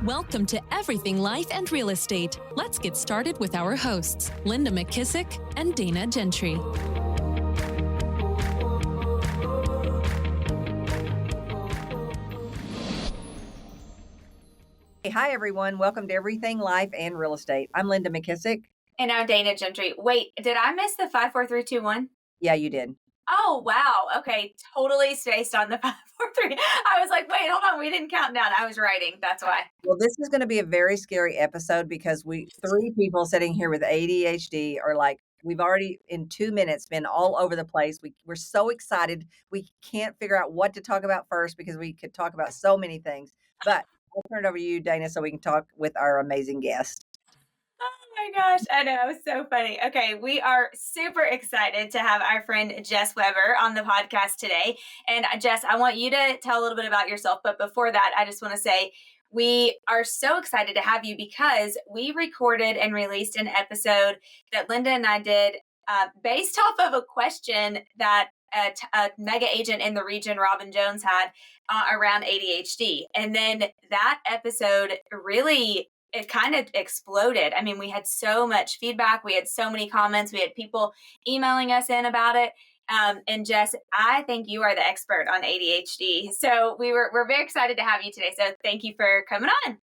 Welcome to Everything Life and Real Estate. Let's get started with our hosts, Linda McKissick and Dana Gentry. Hi, everyone. Welcome to Everything Life and Real Estate. I'm Linda McKissick. And I'm Dana Gentry. Wait, did I miss the 5, 4, 3, 2, 1? Yeah, you did. Oh, wow. Okay. Totally spaced on the 5, 4, 3. I was like, wait, hold on. We didn't count down. I was writing. That's why. Well, this is going to be a very scary episode because three people sitting here with ADHD are like, we've already in 2 minutes been all over the place. We're so excited. We can't figure out what to talk about first because we could talk about so many things. But I'll turn it over to you, Dana, so we can talk with our amazing guest. Oh my gosh, I know. It's so funny. Okay, we are super excited to have our friend Jess Webber on the podcast today. And Jess, I want you to tell a little bit about yourself. But before that, I just want to say we are so excited to have you because we recorded and released an episode that Linda and I did based off of a question that a mega agent in the region, Robin Jones, had around ADHD. And then that episode really, it kind of exploded. I mean, we had so much feedback. We had so many comments. We had people emailing us in about it. And Jess, I think you are the expert on ADHD. So we're very excited to have you today. So thank you for coming on.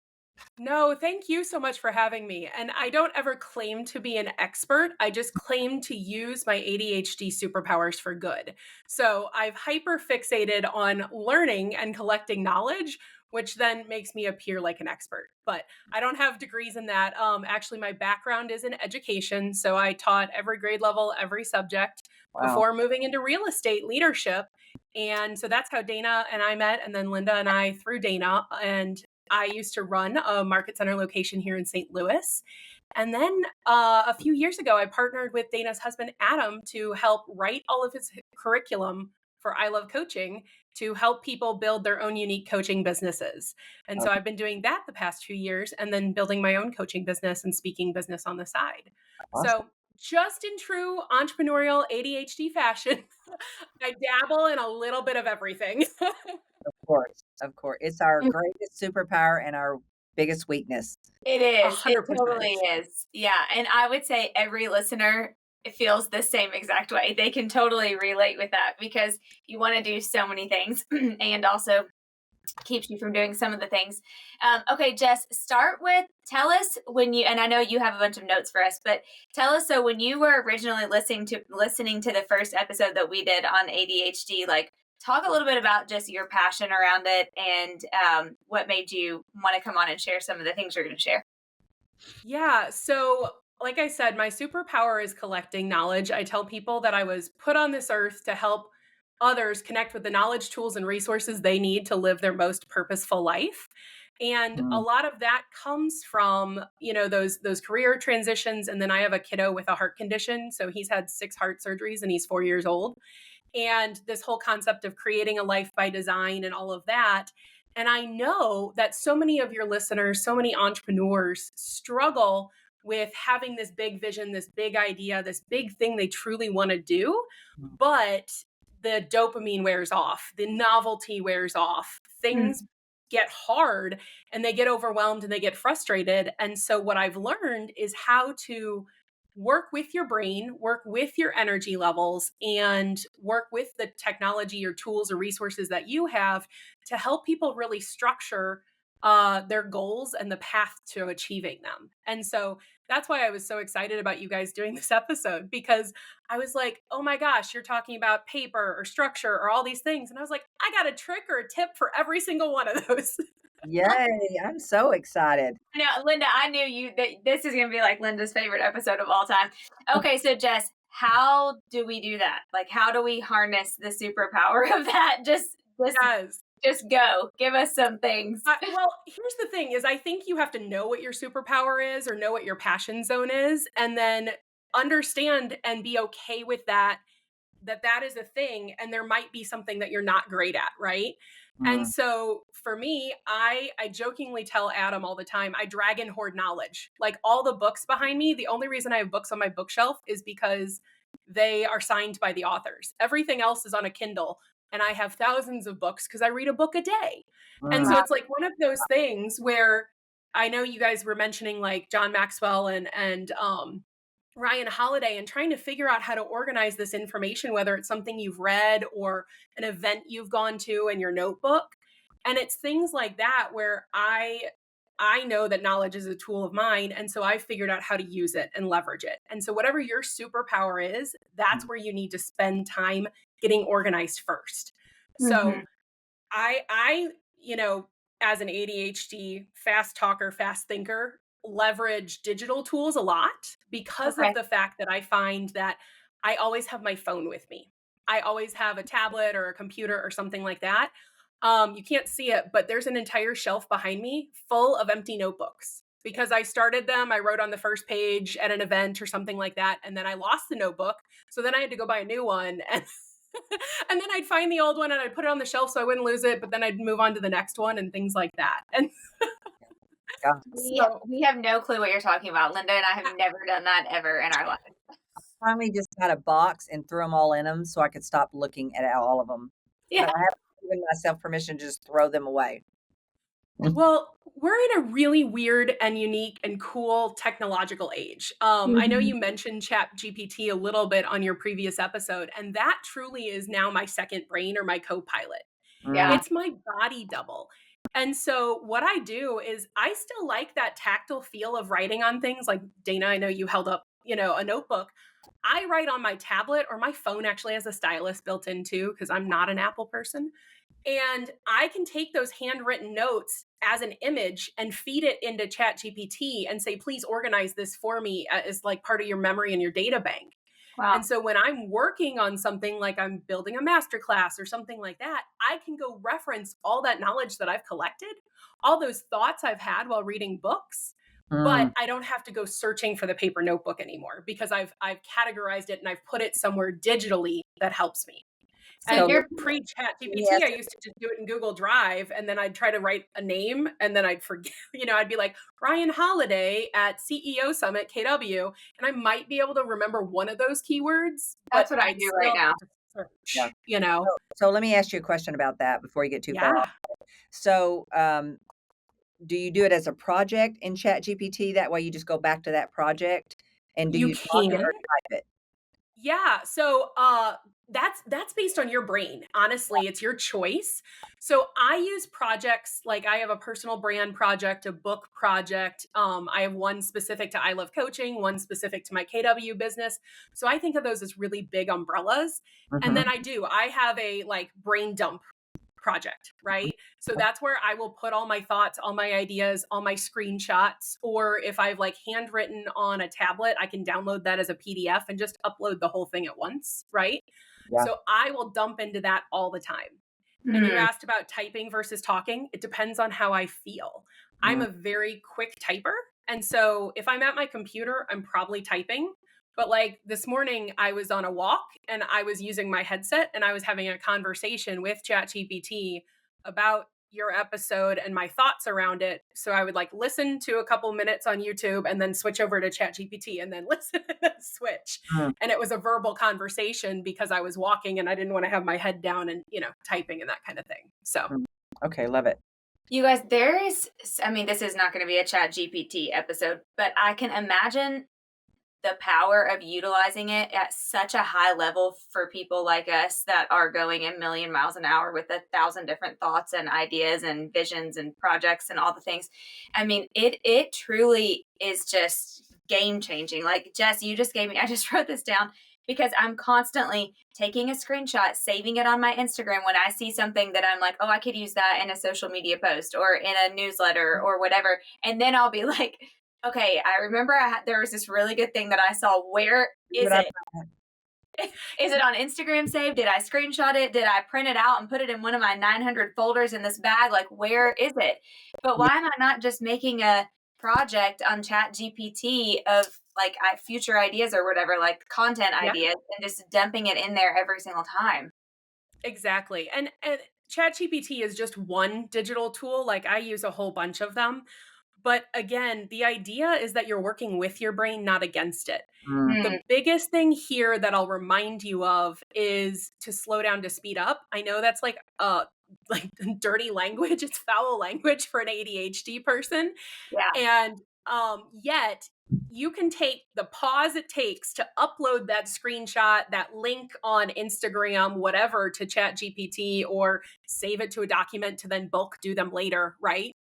No, thank you so much for having me. And I don't ever claim to be an expert. I just claim to use my ADHD superpowers for good. So I've hyper fixated on learning and collecting knowledge, which then makes me appear like an expert. But I don't have degrees in that. Actually, my background is in education. So I taught every grade level, every subject before moving into real estate leadership. And so that's how Dana and I met. And then Linda and I through Dana. And I used to run a market center location here in St. Louis. And then a few years ago, I partnered with Dana's husband, Adam, to help write all of his curriculum for I Love Coaching to help people build their own unique coaching businesses. And so I've been doing that the past few years and then building my own coaching business and speaking business on the side. Awesome. So just in true entrepreneurial ADHD fashion, I dabble in a little bit of everything. Of course. It's our greatest superpower and our biggest weakness. It is. 100%. It totally is. Yeah. And I would say every listener feels the same exact way. They can totally relate with that because you want to do so many things and also keeps you from doing some of the things. Okay, Jess, tell us when you, and I know you have a bunch of notes for us, but tell us, so when you were originally listening to the first episode that we did on ADHD, like talk a little bit about just your passion around it and what made you want to come on and share some of the things you're going to share. Yeah. So like I said, my superpower is collecting knowledge. I tell people that I was put on this earth to help others connect with the knowledge, tools, and resources they need to live their most purposeful life. And a lot of that comes from, those career transitions. And then I have a kiddo with a heart condition. So he's had 6 heart surgeries and he's 4 years old. And this whole concept of creating a life by design and all of that. And I know that so many of your listeners, so many entrepreneurs struggle with having this big vision, this big idea, this big thing they truly want to do, but the dopamine wears off, the novelty wears off, things get hard and they get overwhelmed and they get frustrated. And so what I've learned is how to work with your brain, work with your energy levels, and work with the technology or tools or resources that you have to help people really structure their goals and the path to achieving them. And so that's why I was so excited about you guys doing this episode, because I was like, oh my gosh, you're talking about paper or structure or all these things. And I was like, I got a trick or a tip for every single one of those. Yay. I'm so excited. Now, Linda, I knew that this is going to be like Linda's favorite episode of all time. Okay. So Jess, how do we do that? Like, how do we harness the superpower of that? Just go. Give us some things. Well, here's the thing is I think you have to know what your superpower is or know what your passion zone is, and then understand and be okay with that is a thing. And there might be something that you're not great at. Right. And so for me, I jokingly tell Adam all the time, I dragon hoard knowledge. Like all the books behind me, the only reason I have books on my bookshelf is because they are signed by the authors. Everything else is on a Kindle. And I have thousands of books because I read a book a day. And so it's like one of those things where I know you guys were mentioning like John Maxwell and Ryan Holiday, and trying to figure out how to organize this information, whether it's something you've read or an event you've gone to in your notebook. And it's things like that where I know that knowledge is a tool of mine. And so I figured out how to use it and leverage it. And so whatever your superpower is, that's where you need to spend time getting organized first. So Mhm. I, as an ADHD fast talker, fast thinker, leverage digital tools a lot because of Okay. the fact that I find that I always have my phone with me. I always have a tablet or a computer or something like that. You can't see it, but there's an entire shelf behind me full of empty notebooks because I started them. I wrote on the first page at an event or something like that. And then I lost the notebook. So then I had to go buy a new one. And and then I'd find the old one and I'd put it on the shelf so I wouldn't lose it, but then I'd move on to the next one and things like that. And God. so We have no clue what you're talking about. Linda and I have never done that ever in our life. Finally just got a box and threw them all in them so I could stop looking at all of them. Yeah. But I haven't given myself permission to just throw them away. well, we're in a really weird and unique and cool technological age. I know you mentioned Chat GPT a little bit on your previous episode, and that truly is now my second brain or my co-pilot. Yeah. It's my body double. And so what I do is I still like that tactile feel of writing on things. Like Dana, I know you held up, a notebook. I write on my tablet, or my phone actually has a stylus built in too, because I'm not an Apple person. And I can take those handwritten notes as an image and feed it into ChatGPT and say, please organize this for me as like part of your memory and your data bank. Wow. And so when I'm working on something like I'm building a masterclass or something like that, I can go reference all that knowledge that I've collected, all those thoughts I've had while reading books, but I don't have to go searching for the paper notebook anymore because I've categorized it and I've put it somewhere digitally that helps me. So And you're pre-chat Yes. GPT, I used to just do it in Google Drive, and then I'd try to write a name, and then I'd forget, I'd be like, Ryan Holiday at CEO Summit KW, and I might be able to remember one of those keywords, That's but what I I'd do right still now. have to search, Yeah. So let me ask you a question about that before you get too far Yeah. off. So do you do it as a project in Chat GPT? That way you just go back to that project, and do You you talk it can. or type it? Yeah. So that's based on your brain. Honestly, it's your choice. So I use projects like I have a personal brand project, a book project. I have one specific to I Love Coaching, one specific to my KW business. So I think of those as really big umbrellas. And then I have a like brain dump project, right? So that's where I will put all my thoughts, all my ideas, all my screenshots, or if I've like handwritten on a tablet, I can download that as a PDF and just upload the whole thing at once, right? Yeah. So I will dump into that all the time. And you asked about typing versus talking. It depends on how I feel. I'm a very quick typer. And so if I'm at my computer, I'm probably typing. But like this morning, I was on a walk and I was using my headset and I was having a conversation with ChatGPT about your episode and my thoughts around it. So I would like listen to a couple minutes on YouTube and then switch over to ChatGPT and then listen and then switch. And it was a verbal conversation because I was walking and I didn't want to have my head down and, typing and that kind of thing. So, Okay, love it. You guys, this is not going to be a Chat GPT episode, but I can imagine the power of utilizing it at such a high level for people like us that are going a million miles an hour with 1,000 different thoughts and ideas and visions and projects and all the things. I mean, it truly is just game changing. Like Jess, you just gave me, I just wrote this down because I'm constantly taking a screenshot, saving it on my Instagram when I see something that I'm like, oh, I could use that in a social media post or in a newsletter or whatever. And then I'll be like, okay, I remember there was this really good thing that I saw. Where is it? Is it on Instagram saved? Did I screenshot it? Did I print it out and put it in one of my 900 folders in this bag? Like, where is it? But why am I not just making a project on Chat GPT of like future ideas or whatever, like content ideas, and just dumping it in there every single time? Exactly. And ChatGPT is just one digital tool. Like I use a whole bunch of them. But again, the idea is that you're working with your brain, not against it. The biggest thing here that I'll remind you of is to slow down, to speed up. I know that's like like dirty language. It's foul language for an ADHD person. Yeah. And yet you can take the pause it takes to upload that screenshot, that link on Instagram, whatever, to ChatGPT, or save it to a document to then bulk do them later, right?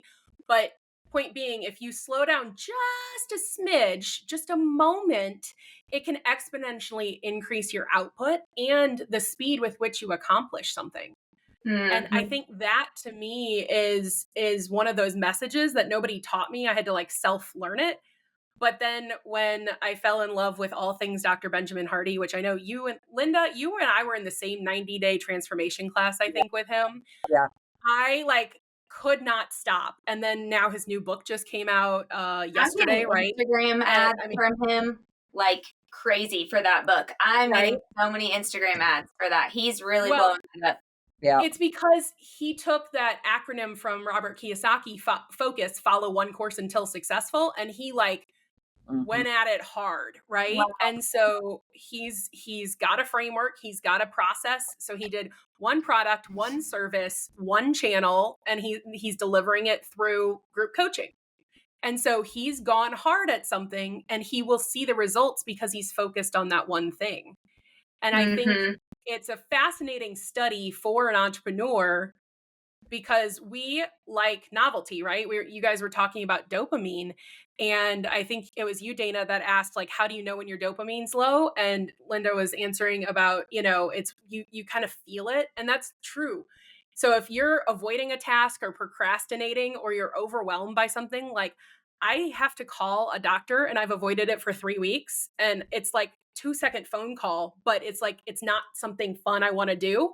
But point being, if you slow down just a smidge, just a moment, it can exponentially increase your output and the speed with which you accomplish something. And I think that, to me, is one of those messages that nobody taught me. I had to like self-learn it. But then when I fell in love with all things Dr. Benjamin Hardy, which I know you and Linda, you and I were in the same 90-day transformation class, I think, with him. Yeah. I like could not stop. And then now his new book just came out yesterday, right? Instagram ads from him like crazy for that book. I'm getting so many Instagram ads for that. He's really blowing it up. Yeah. It's because he took that acronym from Robert Kiyosaki, focus, follow one course until successful, and he like went at it hard, right? Wow. And so he's got a framework, he's got a process. So he did one product, one service, one channel, and he's delivering it through group coaching. And so he's gone hard at something, and he will see the results because he's focused on that one thing. And I think it's a fascinating study for an entrepreneur, because we like novelty, right? You guys were talking about dopamine. And I think it was you, Dana, that asked, like, how do you know when your dopamine's low? And Linda was answering about, it's you kind of feel it. And that's true. So if you're avoiding a task or procrastinating, or you're overwhelmed by something, like I have to call a doctor, and I've avoided it for 3 weeks. And it's like 2-second phone call, but it's like, it's not something fun I want to do.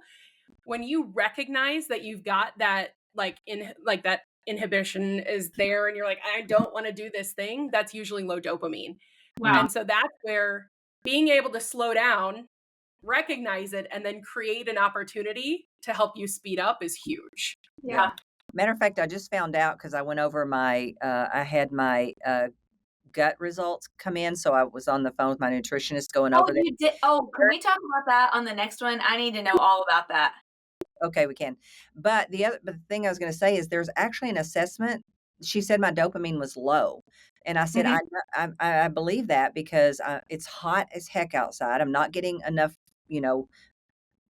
When you recognize that you've got that, that inhibition is there, and you're like, I don't want to do this thing, that's usually low dopamine. Wow. And so that's where being able to slow down, recognize it, and then create an opportunity to help you speed up is huge. Yeah. Matter of fact, I just found out because I went over I had my gut results come in. So I was on the phone with my nutritionist going over there. You did? Oh, can we talk about that on the next one? I need to know all about that. Okay, we can. But the thing I was going to say is there's actually an assessment. She said my dopamine was low. And I said, I believe that because it's hot as heck outside. I'm not getting enough,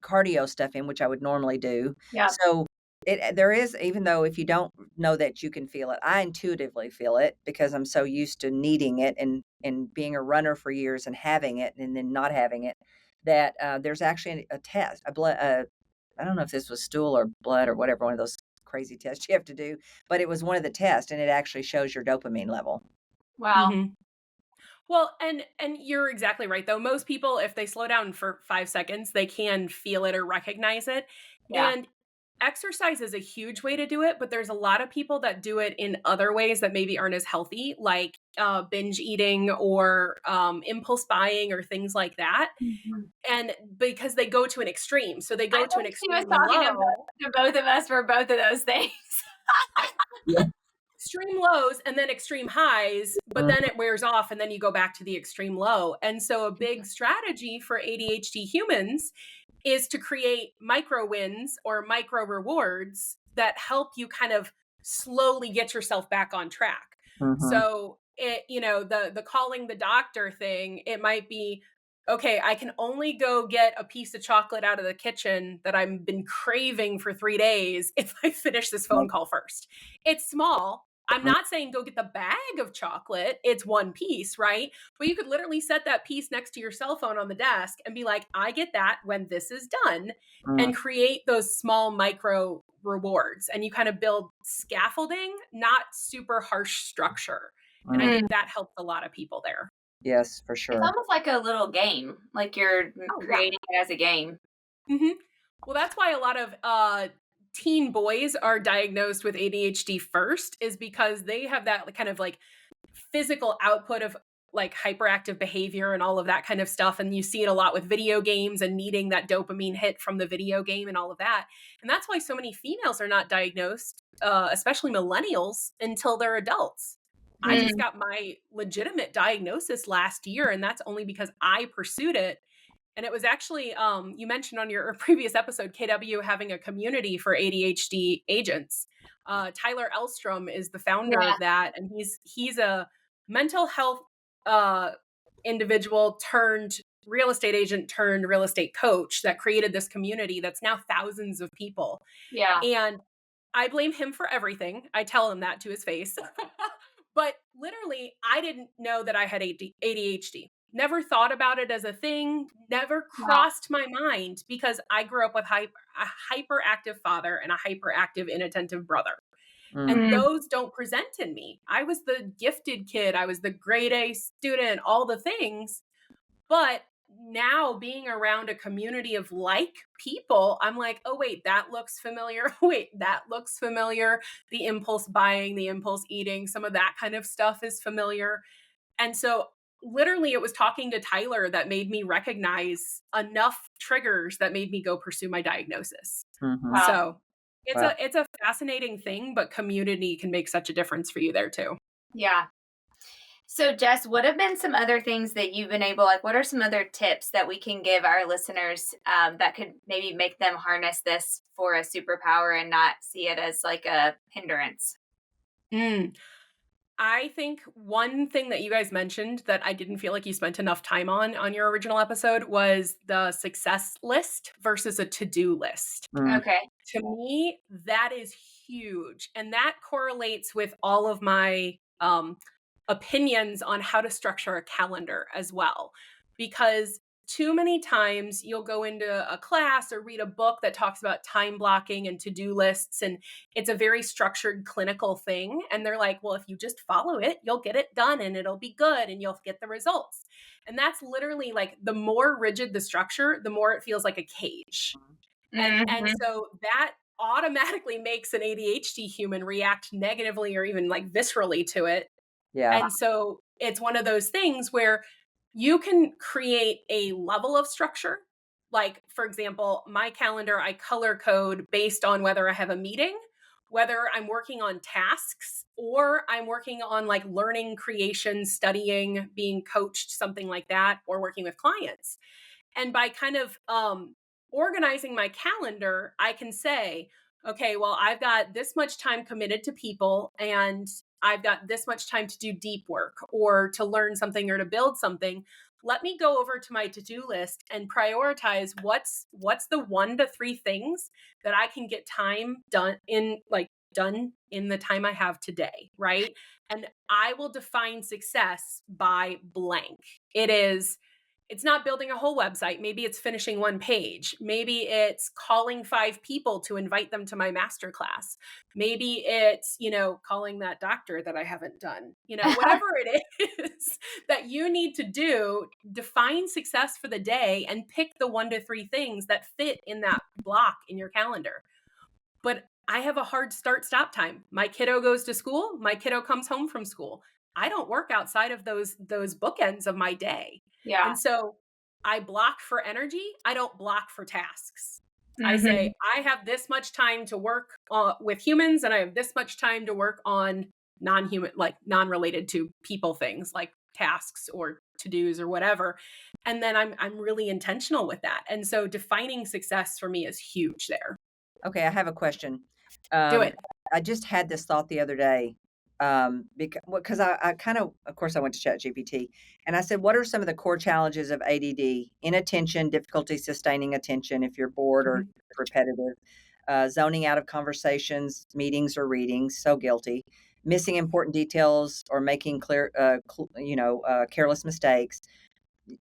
cardio stuff in, which I would normally do. Yeah. So there is, even though if you don't know that you can feel it, I intuitively feel it because I'm so used to needing it and being a runner for years and having it and then not having it, that there's actually a test, I don't know if this was stool or blood or whatever, one of those crazy tests you have to do, but it was one of the tests, and it actually shows your dopamine level. Wow. Mm-hmm. Well, and you're exactly right, though. Most people, if they slow down for 5 seconds, they can feel it or recognize it. Yeah. And exercise is a huge way to do it, but there's a lot of people that do it in other ways that maybe aren't as healthy, like binge eating or impulse buying or things like that. And because they go to an extreme. So they go to an extreme She was talking low. to both of us for both of those things. Extreme lows and then extreme highs, but then it wears off and then you go back to the extreme low. And so a big strategy for ADHD humans is to create micro wins or micro rewards that help you kind of slowly get yourself back on track. So it, the calling the doctor thing, it might be, okay, I can only go get a piece of chocolate out of the kitchen that I've been craving for 3 days if I finish this phone call first. It's small. I'm not saying go get the bag of chocolate. It's one piece, right? But you could literally set that piece next to your cell phone on the desk and be like, I get that when this is done, and create those small micro rewards. And you kind of build scaffolding, not super harsh structure. And I think that helps a lot of people there. Yes, for sure. It's almost like a little game, like you're creating it as a game. Well, that's why a lot of teen boys are diagnosed with ADHD first, is because they have that kind of like physical output of like hyperactive behavior and all of that kind of stuff. And you see it a lot with video games and needing that dopamine hit from the video game and all of that. And that's why so many females are not diagnosed, especially millennials, until they're adults. I just got my legitimate diagnosis last year, and that's only because I pursued it. And it was actually, you mentioned on your previous episode, KW having a community for ADHD agents. Tyler Elstrom is the founder Yeah. of that, and he's a mental health uh, individual turned real estate agent turned real estate coach that created this community that's now thousands of people. Yeah. And I blame him for everything. I tell him that to his face. But literally, I didn't know that I had ADHD. Never thought about it as a thing, never Wow. crossed my mind because I grew up with a hyperactive father and a hyperactive, inattentive brother. And Mm. Mm. those don't present in me. I was the gifted kid, I was the grade A student, all the things. But now being around a community of like people, I'm like, oh, wait, that looks familiar. Wait, that looks familiar. The impulse buying, the impulse eating, some of that kind of stuff is familiar. And so literally it was talking to Tyler that made me recognize enough triggers that made me go pursue my diagnosis. Mhm. Wow. So Wow. it's a fascinating thing, but community can make such a difference for you there too. Yeah. So, Jess, what have been some other things that you've been able, like, what are some other tips that we can give our listeners that could maybe make them harness this for a superpower and not see it as like a hindrance? Mm. I think one thing that you guys mentioned that I didn't feel like you spent enough time on your original episode was the success list versus a to-do list. Mm. Okay. To me, that is huge. And that correlates with all of my opinions on how to structure a calendar as well. Because too many times you'll go into a class or read a book that talks about time blocking and to-do lists, and it's a very structured clinical thing. And they're like, well, if you just follow it, you'll get it done and it'll be good and you'll get the results. And that's literally like the more rigid the structure, the more it feels like a cage. And Mhm. so that automatically makes an ADHD human react negatively or even like viscerally to it. Yeah. And so it's one of those things where you can create a level of structure. Like, for example, my calendar, I color code based on whether I have a meeting, whether I'm working on tasks, or I'm working on like learning, creation, studying, being coached, something like that, or working with clients. And by kind of organizing my calendar, I can say, okay, well, I've got this much time committed to people and I've got this much time to do deep work or to learn something or to build something. Let me go over to my to-do list and prioritize what's the 1 to 3 things that I can get time done in the time I have today, right? And I will define success by blank. It's not building a whole website. Maybe it's finishing 1 page. Maybe it's calling 5 people to invite them to my masterclass. Maybe it's, calling that doctor that I haven't done. Whatever it is that you need to do, define success for the day and pick the 1 to 3 things that fit in that block in your calendar. But I have a hard start stop time. My kiddo goes to school, my kiddo comes home from school. I don't work outside of those bookends of my day. Yeah. And so I block for energy, I don't block for tasks. I say Mhm. I have this much time to work with humans and I have this much time to work on non-human, like non-related to people things like tasks or to-dos or whatever. And then I'm really intentional with that. And so defining success for me is huge there. Okay, I have a question. Do Um, it. I just had this thought the other day, because I kind of course, I went to ChatGPT, and I said, "What are some of the core challenges of ADD? Inattention, difficulty sustaining attention if you're bored or Mhm. repetitive, zoning out of conversations, meetings, or readings, so guilty, missing important details or making careless mistakes,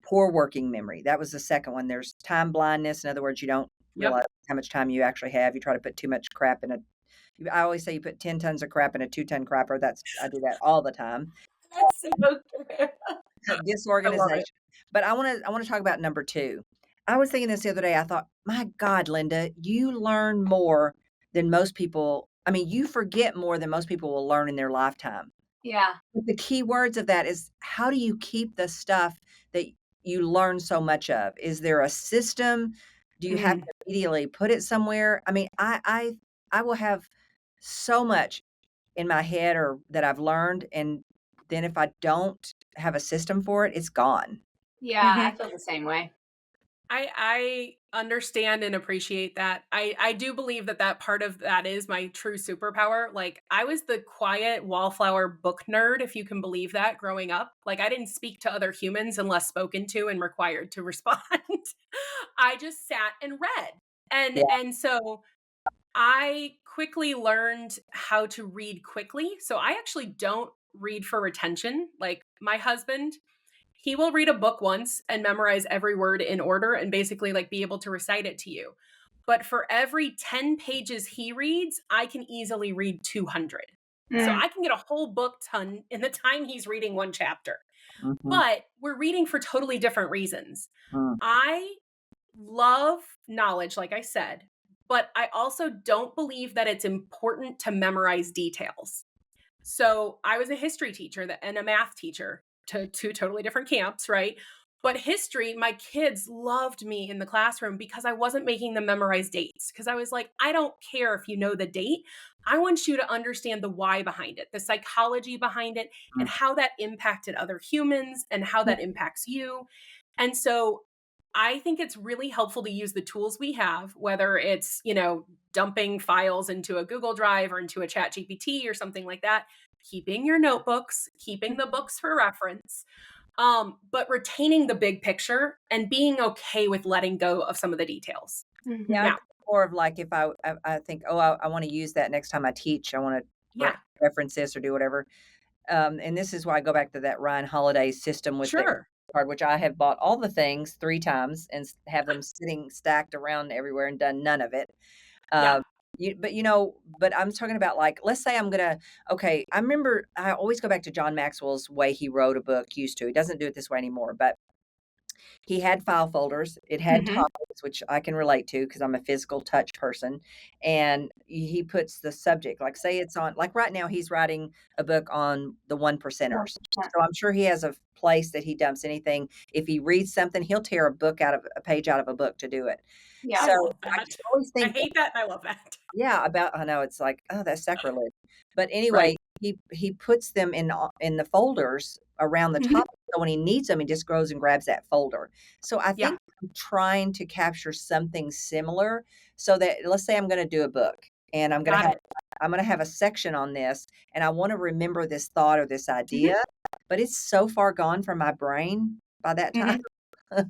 poor working memory." That was the second one. There's time blindness. In other words, you don't Yep. realize how much time you actually have. You try to put too much crap in a I always say you put 10 tons of crap in a 2-ton crapper. I do that all the time. That's so true. I love it. Disorganization. But I wanna talk about number 2. I was thinking this the other day. I thought, "My God, Linda, you learn more than most people." I mean, you forget more than most people will learn in their lifetime. Yeah. But the key words of that is, how do you keep the stuff that you learn so much of? Is there a system? Do you have Mm. to immediately put it somewhere? I mean, I will have so much in my head or that I've learned, and then if I don't have a system for it, it's gone. Yeah. I Mhm. feel the same way. I understand and appreciate that. I do believe that that part of that is my true superpower. Like I was the quiet wallflower book nerd, if you can believe that, growing up. Like I didn't speak to other humans unless spoken to and required to respond. I just sat and read. Yeah. And so I quickly learned how to read quickly. So I actually don't read for retention. Like my husband, he will read a book once and memorize every word in order and basically like be able to recite it to you. But for every 10 pages he reads, I can easily read 200. So Mm. I can get a whole book done in the time he's reading one chapter. Mm-hmm. But we're reading for totally different reasons. Mm. I love knowledge, like I said, but I also don't believe that it's important to memorize details. So I was a history teacher and a math teacher to two totally different camps, right? But history, my kids loved me in the classroom because I wasn't making them memorize dates. Because I was like, I don't care if you know the date. I want you to understand the why behind it, the psychology behind it, and how that impacted other humans and how that impacts you. And so I think it's really helpful to use the tools we have, whether it's, dumping files into a Google Drive or into a Chat GPT or something like that, keeping your notebooks, keeping the books for reference, but retaining the big picture and being okay with letting go of some of the details. Yeah, I Now, think more of like if I think, oh, I want to use that next time I teach. I want to yeah, reference this or do whatever. And this is why I go back to that Ryan Holiday system with the sure. card, which I have bought all the things 3 times and have them sitting stacked around everywhere and done none of it. Yeah. Um, but I'm talking about like, let's say okay, I remember I always go back to John Maxwell's way he wrote a book, used to. He doesn't do it this way anymore, but he had file folders. It had Hmm. topics, which I can relate to because I'm a physical touch person. And he puts the subject, like say it's on, like right now he's writing a book on the one percenters. 100%. So I'm sure he has a place that he dumps anything. If he reads something, he'll tear a page out of a book to do it. Yeah. I So love I that. just always I think, hate that and I love that. yeah, I know it's like, oh, that's sacrilege. But Right. anyway, he puts them in the folders around the Hmm. top. So when he needs them, he just goes and grabs that folder. So I Yeah. think I'm trying to capture something similar so that let's say I'm going to do a book and Got it. I'm going to have a section on this and I want to remember this thought or this idea, Hmm. but it's so far gone from my brain by that time. Hmm.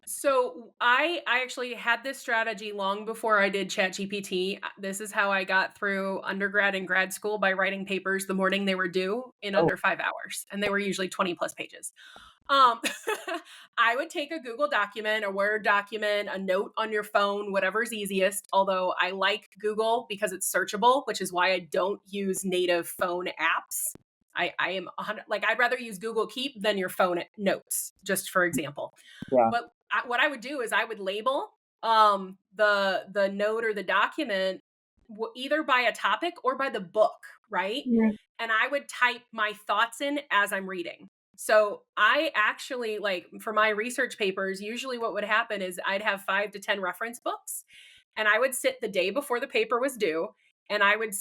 So I actually had this strategy long before I did ChatGPT. This is how I got through undergrad and grad school by writing papers the morning they were due in Oh, under 5 hours, and they were usually 20 plus pages. Um, I would take a Google document, a Word document, a note on your phone, whatever's easiest. Although I like Google because it's searchable, which is why I don't use native phone apps. I am 100, like I'd rather use Google Keep than your phone notes, just for example. yeah. But what I would do is I would label the note or the document either by a topic or by the book, right? Mhm. And I would type my thoughts in as I'm reading. So I actually, like, for my research papers, usually what would happen is I'd have 5 to 10 reference books and I would sit the day before the paper was due and I would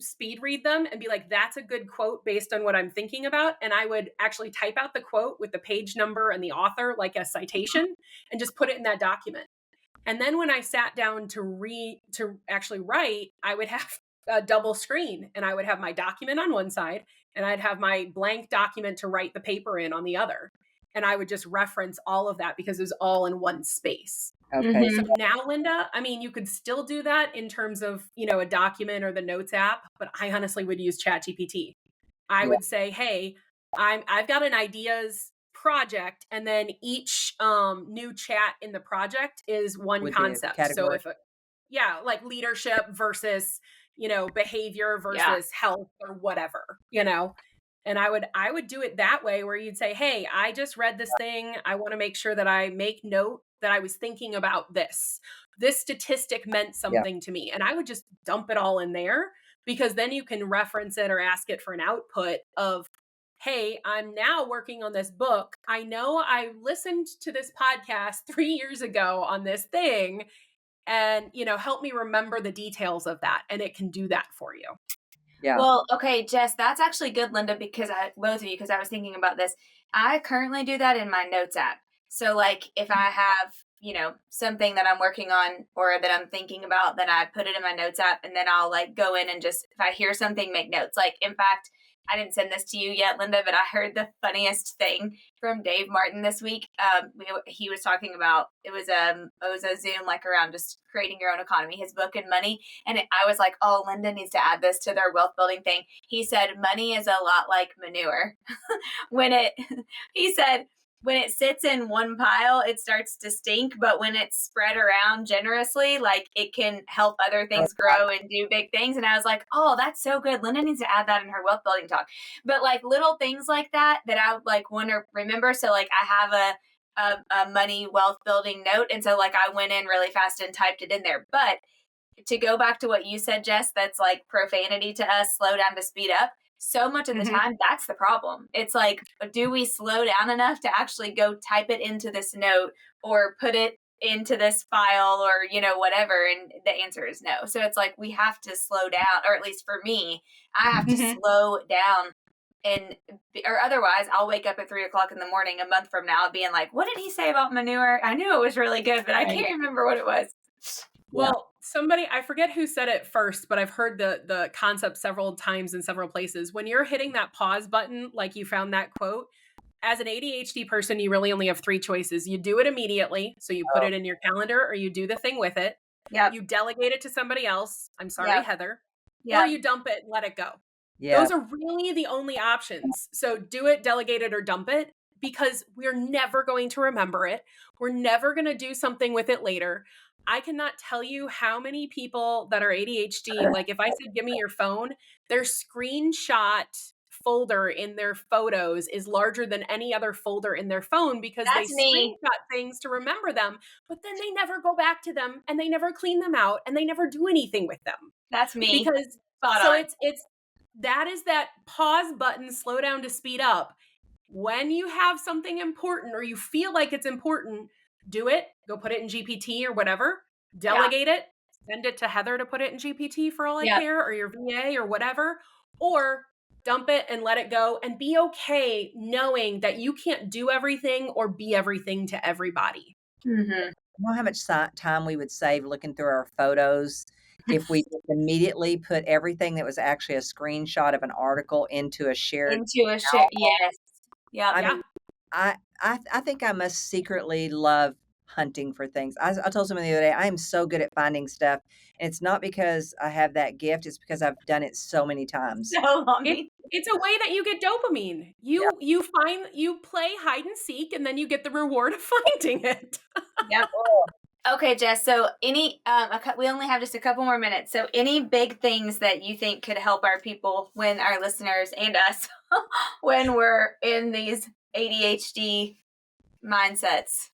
speed read them and be like, that's a good quote based on what I'm thinking about. And I would actually type out the quote with the page number and the author, like a citation, and just put it in that document. And then when I sat down to actually write, I would have a double screen and I would have my document on one side and I'd have my blank document to write the paper in on the other. And I would just reference all of that because it was all in one space. Okay. So Mhm. now, Linda, I mean, you could still do that in terms of, a document or the notes app, but I honestly would use ChatGPT. I Yeah, would say, hey, I've got an ideas project, and then each new chat in the project is one would be a concept. So category. if yeah, like leadership versus, behavior Yeah. versus health or whatever. And I would do it that way where you'd say, "Hey, I just read this thing. I want to make sure that I make note that I was thinking about this. This statistic meant Yeah. something to me." And I would just dump it all in there because then you can reference it or ask it for an output of, "Hey, I'm now working on this book. I know I listened to this podcast 3 years ago on this thing and, help me remember the details of that." And it can do that for you. Yeah. Well, okay, Jess, that's actually good, Linda, because both of you, because I was thinking about this. I currently do that in my notes app. So like if I have, something that I'm working on or that I'm thinking about, then I put it in my notes app and then I'll like go in and just, if I hear something, make notes. Like, in fact, I didn't send this to you yet, Linda, but I heard the funniest thing from Dave Martin this week. He was talking about, it was a Zoom like around just creating your own economy, his book and money. And I was like, oh, Linda needs to add this to their wealth building thing. He said, money is a lot like manure. He said, when it sits in one pile, it starts to stink, but when it's spread around generously, like it can help other things grow and do big things. And I was like, oh, that's so good. Linda needs to add that in her wealth building talk. But like little things like that I would like want to remember. So like I have a money wealth building note. And so like I went in really fast and typed it in there. But to go back to what you said, Jess, that's like profanity to us, slow down to speed up. So much of the time, that's the problem. It's like, do we slow down enough to actually go type it into this note or put it into this file or, whatever? And the answer is no. So it's like, we have to slow down, or at least for me, I have to slow down. Or otherwise I'll wake up at 3:00 in the morning a month from now being like, what did he say about manure? I knew it was really good, but I can't remember what it was. Well, somebody, I forget who said it first, but I've heard the concept several times in several places. When you're hitting that pause button, like you found that quote, as an ADHD person, you really only have 3 choices. You do it immediately. So you put it in your calendar or you do the thing with it. Yeah. You delegate it to somebody else. I'm sorry, Heather. Yeah. Or you dump it and let it go. Yeah. Those are really the only options. So do it, delegate it, or dump it, because we're never going to remember it. We're never going to do something with it later. I cannot tell you how many people that are ADHD, like if I said, give me your phone, their screenshot folder in their photos is larger than any other folder in their phone because That's they me. screenshot things to remember them, but then they never go back to them and they never clean them out and they never do anything with them. That's me. Because it's that is that pause button, slow down to speed up. When you have something important or you feel like it's important, do it, go put it in GPT or whatever, delegate it, send it to Heather to put it in GPT for all I care, or your VA or whatever, or dump it and let it go and be okay knowing that you can't do everything or be everything to everybody. You know how much time we would save looking through our photos if we just immediately put everything that was actually a screenshot of an article into a shared. Yes. Yeah. I mean, I think I must secretly love hunting for things. I told someone the other day, I am so good at finding stuff. And it's not because I have that gift. It's because I've done it so many times. It's a way that you get dopamine. You play hide and seek and then you get the reward of finding it. Yep. Okay, Jess. So we only have just a couple more minutes. So any big things that you think could help our people, when our listeners and us, when we're in these ADHD mindsets?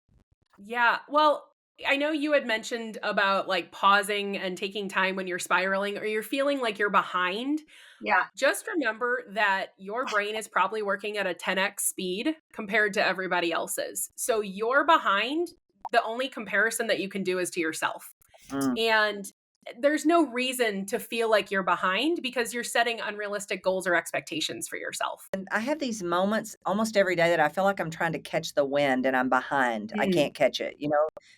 Yeah. Well, I know you had mentioned about like pausing and taking time when you're spiraling or you're feeling like you're behind. Yeah. Just remember that your brain is probably working at a 10x speed compared to everybody else's. So you're behind. The only comparison that you can do is to yourself. And there's no reason to feel like you're behind because you're setting unrealistic goals or expectations for yourself. And I have these moments almost every day that I feel like I'm trying to catch the wind and I'm behind. I can't catch it.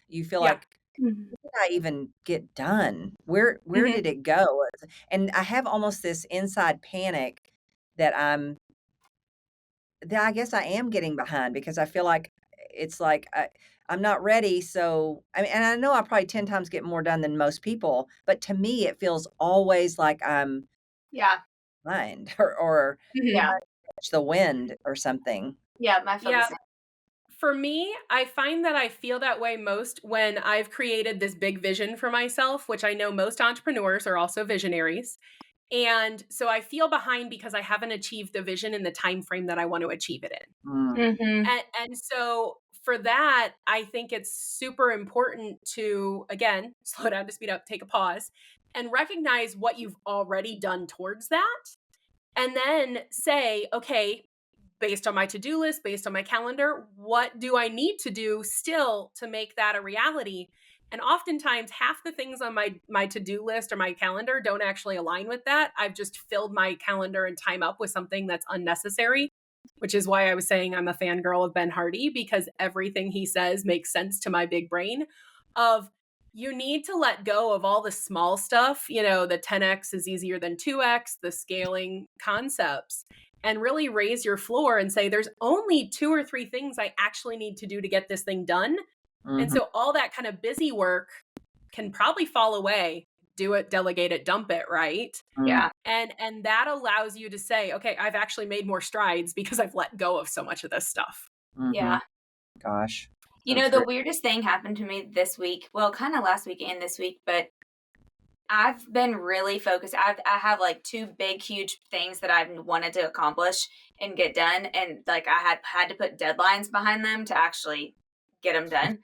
You feel like, when did I even get done? Where did it go? And I have almost this inside panic that I guess I am getting behind because I feel like it's like I'm not ready. So, I mean, and I know I probably 10 times get more done than most people, but to me, it feels always like I'm behind or catch the wind or something. Yeah, my focus. Yeah. For me, I find that I feel that way most when I've created this big vision for myself, which I know most entrepreneurs are also visionaries. And so I feel behind because I haven't achieved the vision in the time frame that I want to achieve it in. And so for that, I think it's super important to, again, slow down to speed up, take a pause, and recognize what you've already done towards that. And then say, okay, based on my to-do list, based on my calendar, what do I need to do still to make that a reality? And oftentimes half the things on my to-do list or my calendar don't actually align with that. I've just filled my calendar and time up with something that's unnecessary. which is why I was saying I'm a fangirl of Ben Hardy, because everything he says makes sense to my big brain of you need to let go of all the small stuff, the 10x is easier than 2x, the scaling concepts, and really raise your floor and say, there's only 2 or 3 things I actually need to do to get this thing done. And so all that kind of busy work can probably fall away. Do it, delegate it, dump it, right? Yeah. And that allows you to say, okay, I've actually made more strides because I've let go of so much of this stuff. Yeah. Gosh. The weirdest thing happened to me this week. Well, kind of last week and this week, but I've been really focused. I have like 2 big, huge things that I've wanted to accomplish and get done. And like I had to put deadlines behind them to actually get them done.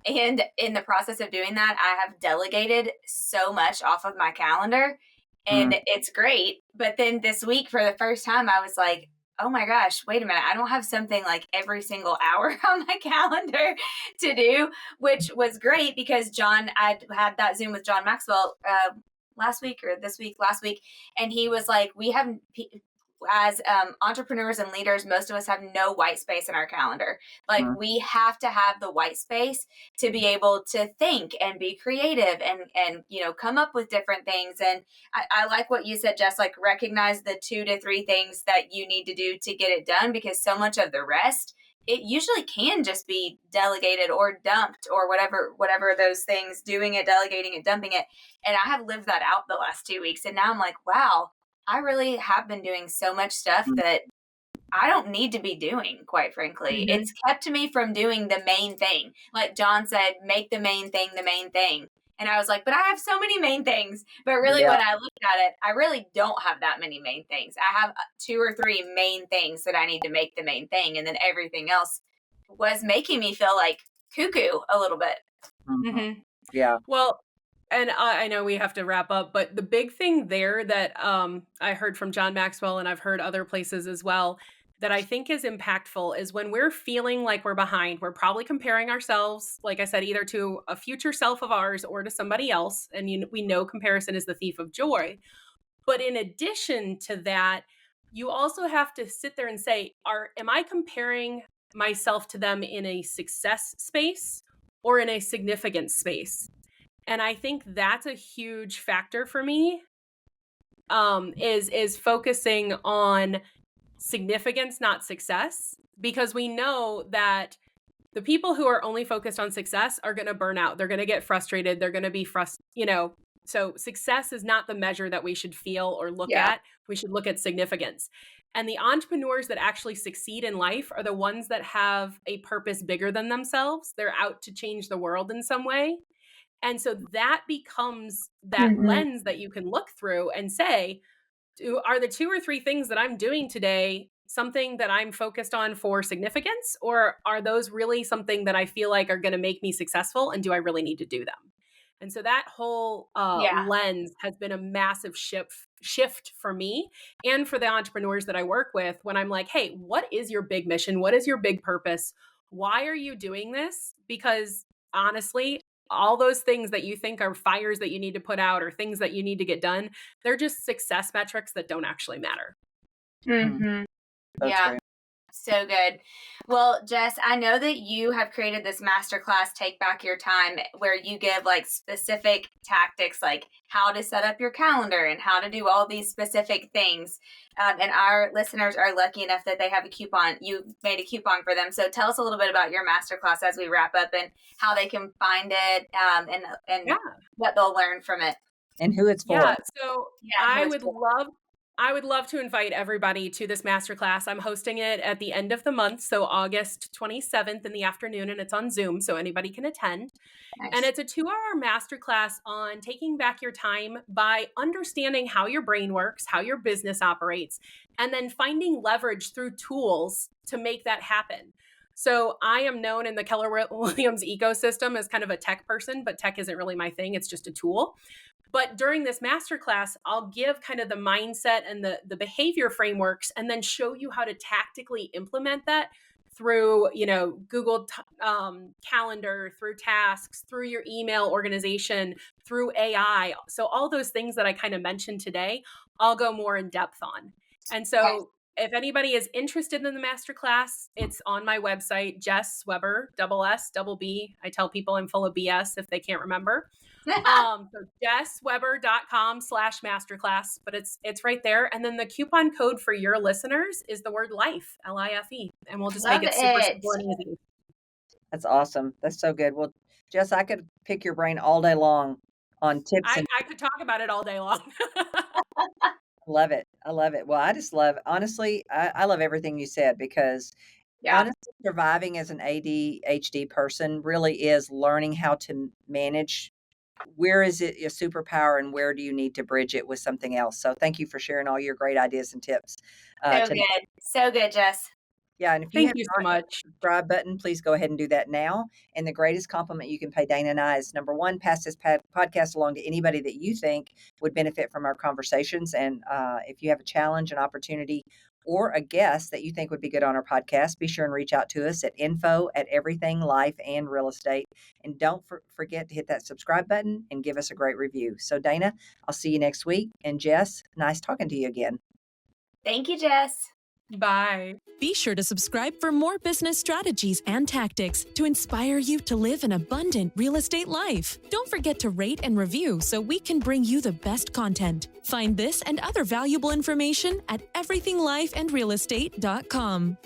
And in the process of doing that, I have delegated so much off of my calendar and it's great. But then this week, for the first time, I was like, oh my gosh, wait a minute. I don't have something like every single hour on my calendar to do, which was great because I had that Zoom with John Maxwell last week, and he was like, we have, as entrepreneurs and leaders, most of us have no white space in our calendar. Like we have to have the white space to be able to think and be creative and come up with different things. And I like what you said, Jess, like recognize the 2 to 3 things that you need to do to get it done, because so much of the rest, it usually can just be delegated or dumped or whatever those things, doing it, delegating it, dumping it. And I have lived that out the last 2 weeks. And now I'm like, wow, I really have been doing so much stuff that I don't need to be doing, quite frankly. It's kept me from doing the main thing. Like John said, make the main thing the main thing. And I was like, but I have so many main things. But really, when I look at it, I really don't have that many main things. I have 2 or 3 main things that I need to make the main thing. And then everything else was making me feel like cuckoo a little bit. Yeah. Well, and I know we have to wrap up, but the big thing there that I heard from John Maxwell, and I've heard other places as well, that I think is impactful is when we're feeling like we're behind, we're probably comparing ourselves, like I said, either to a future self of ours or to somebody else. And we know comparison is the thief of joy. But in addition to that, you also have to sit there and say, am I comparing myself to them in a success space or in a significance space? And I think that's a huge factor for me, is focusing on significance, not success, because we know that the people who are only focused on success are going to burn out. They're going to get frustrated. They're going to be frustrated, so success is not the measure that we should feel or look at. We should look at significance. And the entrepreneurs that actually succeed in life are the ones that have a purpose bigger than themselves. They're out to change the world in some way. And so that becomes that lens that you can look through and say, are the 2 or 3 things that I'm doing today something that I'm focused on for significance? Or are those really something that I feel like are going to make me successful? And do I really need to do them? And so that whole lens has been a massive shift for me and for the entrepreneurs that I work with, when I'm like, hey, what is your big mission? What is your big purpose? Why are you doing this? Because honestly, all those things that you think are fires that you need to put out or things that you need to get done, they're just success metrics that don't actually matter. Yeah. Great. So good. Well, Jess, I know that you have created this masterclass, Take Back Your Time, where you give like specific tactics, like how to set up your calendar and how to do all these specific things. And our listeners are lucky enough that they have a coupon. You made a coupon for them. So tell us a little bit about your masterclass as we wrap up and how they can find it and what they'll learn from it. And who it's for. Yeah. So I would love to invite everybody to this masterclass. I'm hosting it at the end of the month, so August 27th in the afternoon, and it's on Zoom, so anybody can attend. Nice. And it's a 2-hour masterclass on taking back your time by understanding how your brain works, how your business operates, and then finding leverage through tools to make that happen. So I am known in the Keller Williams ecosystem as kind of a tech person, but tech isn't really my thing. It's just a tool. But during this masterclass, I'll give kind of the mindset and the behavior frameworks, and then show you how to tactically implement that through, Google Calendar, through tasks, through your email organization, through AI. So all those things that I kind of mentioned today, I'll go more in depth on. And so if anybody is interested in the masterclass, it's on my website, Jess Webber, SS, I tell people I'm full of BS if they can't remember. So jesswebber.com/masterclass, but it's right there. And then the coupon code for your listeners is the word life, LIFE. And we'll just Love make it super it. simple and easy. That's awesome. That's so good. Well, Jess, I could pick your brain all day long on tips and I could talk about it all day long. love it. I love it. Well, I just love, honestly, I love everything you said because Yeah. honestly, surviving as an ADHD person really is learning how to manage. Where is it a superpower and where do you need to bridge it with something else? So thank you for sharing all your great ideas and tips. So Today. good. So good, Jess. Yeah, and if you Thank have you so not hit much. the subscribe button, please go ahead and do that now. And the greatest compliment you can pay Dana and I is number one, pass this podcast along to anybody that you think would benefit from our conversations. And if you have a challenge, an opportunity, or a guest that you think would be good on our podcast, be sure and reach out to us at info@everything life and real estate. And don't forget to hit that subscribe button and give us a great review. So Dana, I'll see you next week. And Jess, nice talking to you again. Thank you, Jess. Bye. Be sure to subscribe for more business strategies and tactics to inspire you to live an abundant real estate life. Don't forget to rate and review so we can bring you the best content. Find this and other valuable information at everythinglifeandrealestate.com.